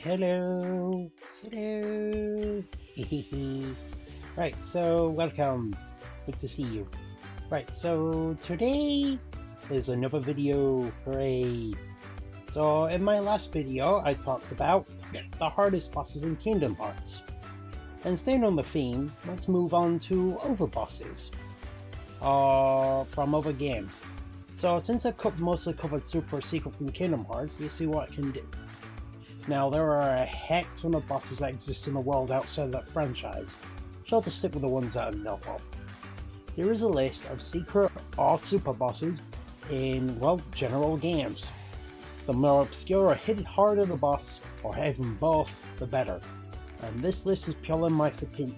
Hello. Hello. Right, so welcome. Good to see you. Right, so today is another video. Hooray. So in my last video, I talked about the hardest bosses in Kingdom Hearts. And staying on the theme, let's move on to overbosses from other games. So since I've mostly covered Super Secret from Kingdom Hearts, let's see what I can do. Now, there are a heck ton of bosses that exist in the world outside of that franchise, so I'll just stick with the ones that I know of. Here is a list of secret or super bosses in, well, general games. The more obscure or hidden heart of the boss, or even both, the better. And this list is purely my opinion.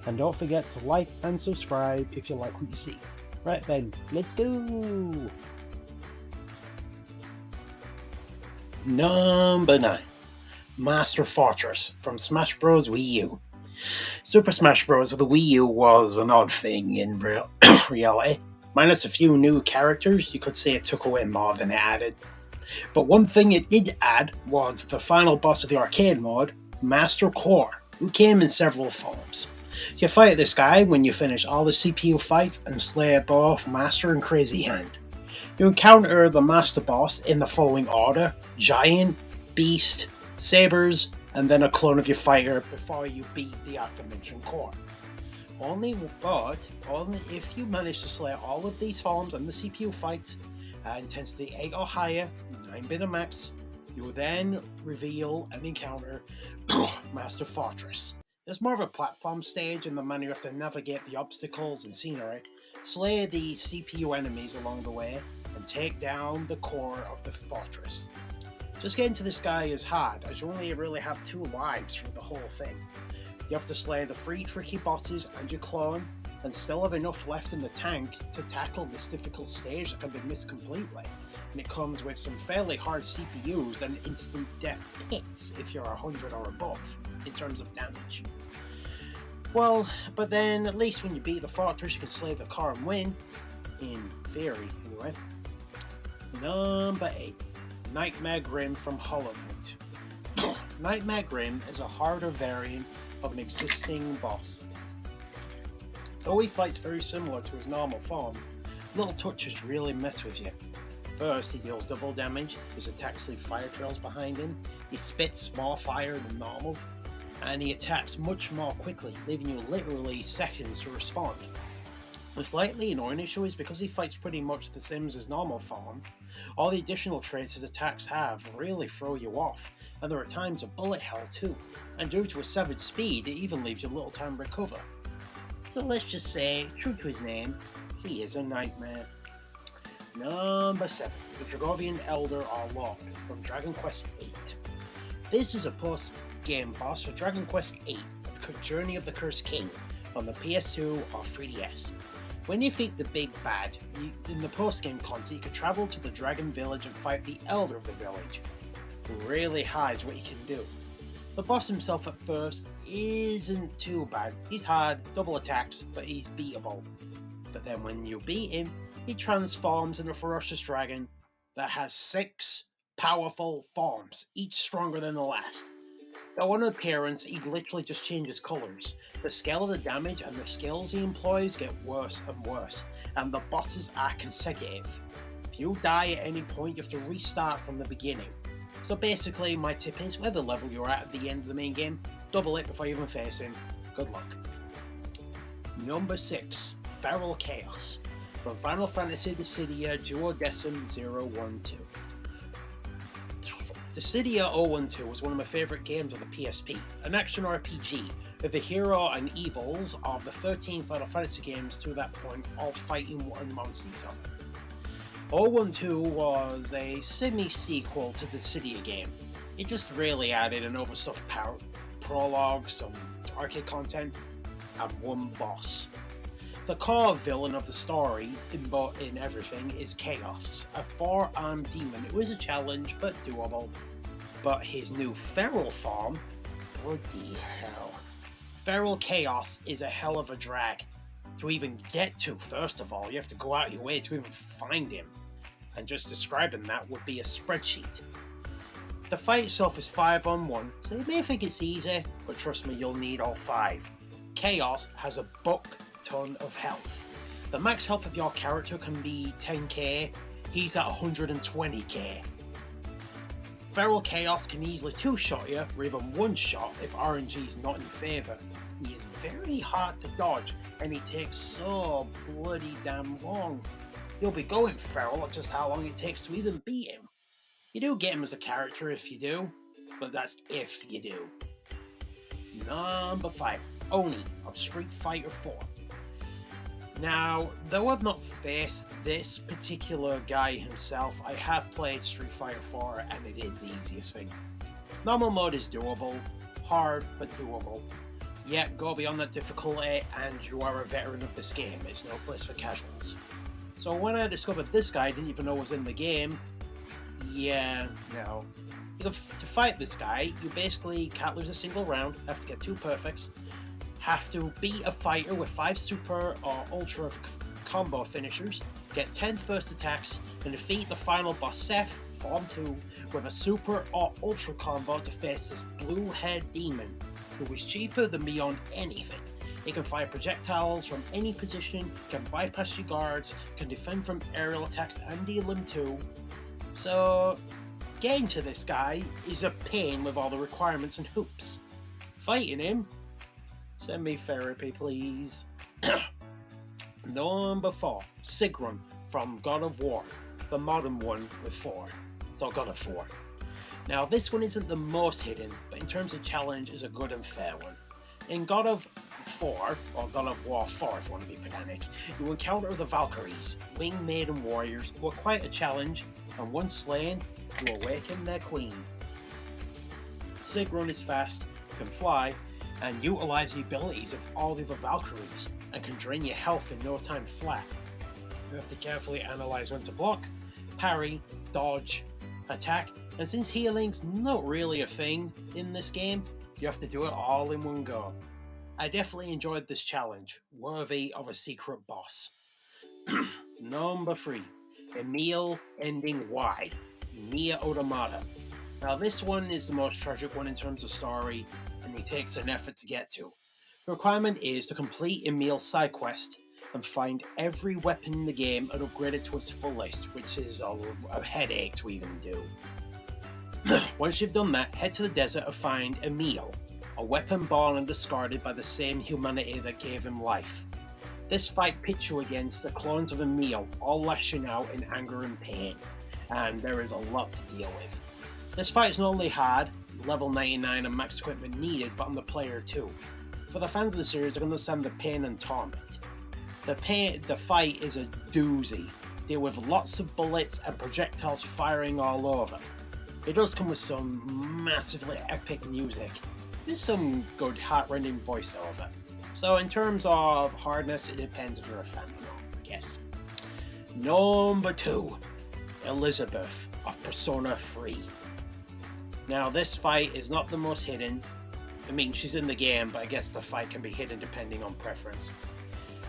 And don't forget to like and subscribe if you like what you see. Right then, let's go! Number 9. Master Fortress from Smash Bros. Wii U. Super Smash Bros. For the Wii U was an odd thing in reality. Minus a few new characters, you could say it took away more than it added. But one thing it did add was the final boss of the arcade mode, Master Core, who came in several forms. You fight this guy when you finish all the CPU fights and slay both Master and Crazy Hand. You encounter the Master Boss in the following order: Giant, Beast, Sabers, and then a clone of your fighter before you beat the aforementioned Core. Only if you manage to slay all of these forms and the CPU fights at intensity 8 or higher, 9-bit or max, you will then reveal and encounter Master Fortress. There's more of a platform stage in the manner you have to navigate the obstacles and scenery, slay the CPU enemies along the way, and take down the core of the fortress. Just getting to this guy is hard, as you only really have 2 lives through the whole thing. You have to slay the 3 tricky bosses and your clone, and still have enough left in the tank to tackle this difficult stage that can be missed completely. And it comes with some fairly hard CPUs and instant death hits if you're 100 or above, in terms of damage. Well, but then at least when you beat the fortress you can slay the core and win. In theory, anyway. Number 8. Nightmare Grim from Hollow Knight. Nightmare Grim is a harder variant of an existing boss. Though he fights very similar to his normal form, little touches really mess with you. First, he deals double damage, his attacks leave fire trails behind him, he spits more fire than normal, and he attacks much more quickly, leaving you literally seconds to respond. The slightly annoying issue is because he fights pretty much the same as his normal form, all the additional traits his attacks have really throw you off, and there are times of bullet hell too, and due to his savage speed it even leaves you little time to recover. So let's just say, true to his name, he is a nightmare. Number 7. The Dragovian Elder or Lord from Dragon Quest VIII. This is a post-game boss for Dragon Quest VIII, The Journey of the Cursed King, on the PS2 or 3DS. When you defeat the big bad, in the post-game content you can travel to the Dragon Village and fight the Elder of the village, who really hides what he can do. The boss himself at first isn't too bad. He's hard, double attacks, but he's beatable. But then when you beat him, he transforms into a ferocious dragon that has 6 powerful forms, each stronger than the last. Though on appearance, he literally just changes colours. The scale of the damage and the skills he employs get worse and worse, and the bosses are consecutive. If you die at any point, you have to restart from the beginning. So basically, my tip is, whatever level you're at the end of the main game, double it before you even face him. Good luck. Number 6. Feral Chaos from Final Fantasy Dissidia Duodecim 012. Dissidia 012 was one of my favourite games of the PSP, an action RPG with the hero and evils of the 13 Final Fantasy games to that point all fighting amongst each other. 012 was a semi-sequel to the Dissidia game. It just really added an overstuffed prologue, some arcade content, and one boss. The core villain of the story, in everything, is Chaos, a 4-armed demon who is a challenge but doable. But his new feral form, bloody hell. Feral Chaos is a hell of a drag to even get to. First of all, you have to go out your way to even find him. And just describing that would be a spreadsheet. The fight itself is 5-on-1, so you may think it's easy, but trust me, you'll need all 5. Chaos has a buck ton of health. The max health of your character can be 10k, he's at 120k. Feral Chaos can easily 2-shot you, or even 1-shot if RNG is not in your favour. He is very hard to dodge, and he takes so bloody damn long. You'll be going feral at just how long it takes to even beat him. You do get him as a character if you do, but that's if you do. Number 5, Oni of Street Fighter 4. Now, though I've not faced this particular guy himself, I have played Street Fighter 4 and it is the easiest thing. Normal mode is doable, hard but doable. Yet go beyond that difficulty and you are a veteran of this game, it's no place for casuals. So when I discovered this guy, I didn't even know was in the game. Yeah, no. To fight this guy, you basically can't lose a single round, have to get 2 perfects, have to beat a fighter with 5 super or ultra combo finishers, get 10 first attacks, and defeat the final boss Seth, Form 2, with a super or ultra combo to face this blue head demon, who is cheaper than beyond anything. He can fire projectiles from any position, can bypass your guards, can defend from aerial attacks and deal them too. So, getting to this guy is a pain with all the requirements and hoops. Fighting him? Send me therapy, please. Number 4, Sigrun from God of War, the modern one with 4. So God of 4. Now this one isn't the most hidden, but in terms of challenge is a good and fair one. In God of 4, or God of War 4 if you want to be pedantic, you encounter the Valkyries, winged maiden warriors, who are quite a challenge, and once slain, you awaken their queen. Sigrun is fast, can fly, and utilise the abilities of all the other Valkyries, and can drain your health in no time flat. You have to carefully analyse when to block, parry, dodge, attack, and since healing's not really a thing in this game, you have to do it all in one go. I definitely enjoyed this challenge, worthy of a secret boss. Number 3, Emil Ending Y, Nier Automata. Now this one is the most tragic one in terms of story, and it takes an effort to get to. The requirement is to complete Emil's side quest and find every weapon in the game and upgrade it to its fullest, which is a headache to even do. Once you've done that, head to the desert and find Emil, a weapon born and discarded by the same humanity that gave him life. This fight pits you against the clones of Emil, all lashing out in anger and pain, and there is a lot to deal with. This fight is not only hard, level 99 and max equipment needed, but on the player too. For the fans of the series, I can understand the pain and torment. The fight is a doozy. Deal with lots of bullets and projectiles firing all over. It does come with some massively epic music. There's some good heart-rending voiceover. So in terms of hardness, it depends if you're a fan or not, I guess. Number 2, Elizabeth of Persona 3. Now this fight is not the most hidden. I mean, she's in the game, but I guess the fight can be hidden depending on preference.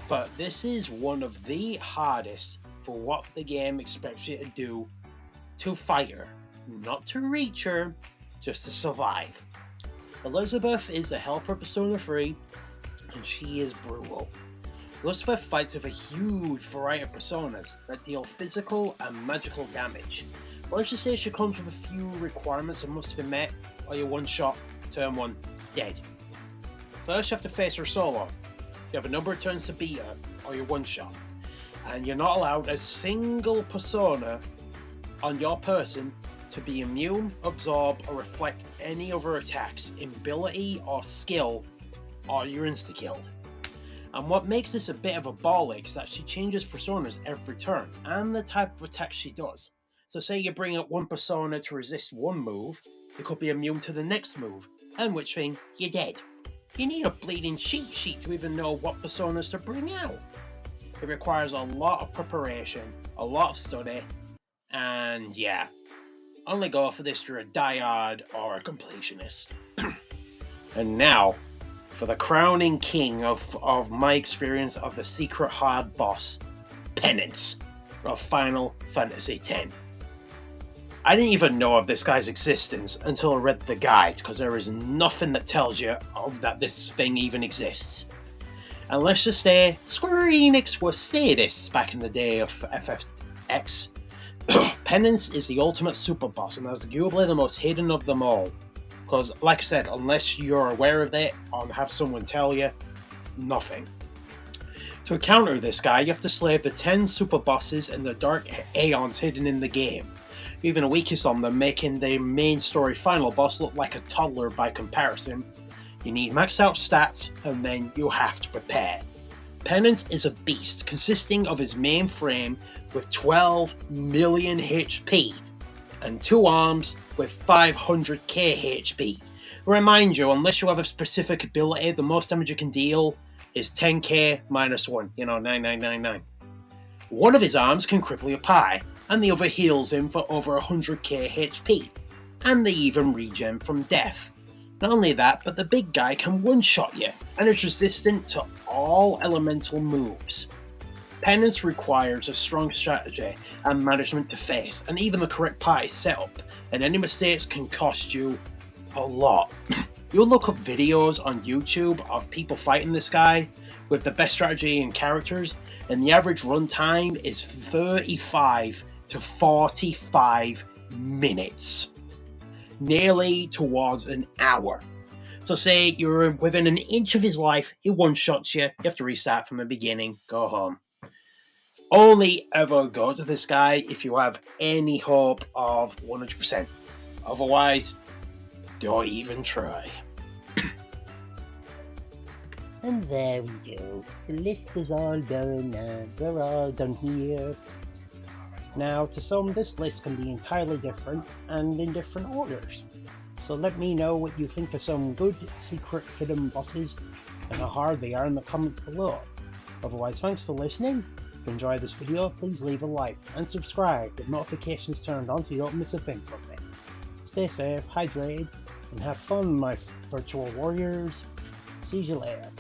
But this is one of the hardest for what the game expects you to do to fight her. Not to reach her, just to survive. Elizabeth is the helper of Persona 3, and she is brutal. Elizabeth fights with a huge variety of personas that deal physical and magical damage. But let's just say she comes with a few requirements that must be met, or you're one shot, turn 1, dead. First you have to face her solo. You have a number of turns to beat her, or you're one shot. And you're not allowed a single persona on your person to be immune, absorb, or reflect any other attacks, ability, or skill, or you're insta-killed. And what makes this a bit of a ball ache is that she changes personas every turn, and the type of attack she does. So say you bring up one persona to resist one move, it could be immune to the next move, and which thing, you're dead. You need a bleeding cheat sheet to even know what personas to bring out. It requires a lot of preparation, a lot of study, and yeah, only go for this if you're a diehard or a completionist. And now, for the crowning king of my experience of the secret hard boss, Penance of Final Fantasy X. I didn't even know of this guy's existence until I read the guide, because there is nothing that tells you that this thing even exists. And let's just say, Square Enix was sadists back in the day of FFX. Penance is the ultimate super boss, and that's arguably the most hidden of them all. Because, like I said, unless you're aware of it or have someone tell you, nothing. To counter this guy, you have to slay the 10 super bosses and the dark aeons hidden in the game. Even the weakest on them, making the main story final boss look like a toddler by comparison. You need maxed out stats, and then you have to prepare. Penance is a beast, consisting of his main frame with 12 million HP, and 2 arms with 500k HP. Remind you, unless you have a specific ability, the most damage you can deal is 10k minus 1, 9999. One of his arms can cripple your pie, and the other heals him for over 100k HP, and they even regen from death. Not only that, but the big guy can one-shot you, and is resistant to all elemental moves. Penance requires a strong strategy and management to face, and even the correct party setup, and any mistakes can cost you a lot. You'll look up videos on YouTube of people fighting this guy with the best strategy and characters, and the average runtime is 35 to 45 minutes. Nearly towards an hour. So say you're within an inch of his life, he one-shots you, you have to restart from the beginning, go home. Only ever go to this guy if you have any hope of 100%. Otherwise, don't even try. And there we go. The list is all done and we're all done here. Now, to some, this list can be entirely different and in different orders. So let me know what you think of some good secret hidden bosses and how hard they are in the comments below. Otherwise, thanks for listening. If you enjoyed this video, please leave a like and subscribe with notifications turned on so you don't miss a thing from me. Stay safe, hydrated, and have fun, my virtual warriors. See you later.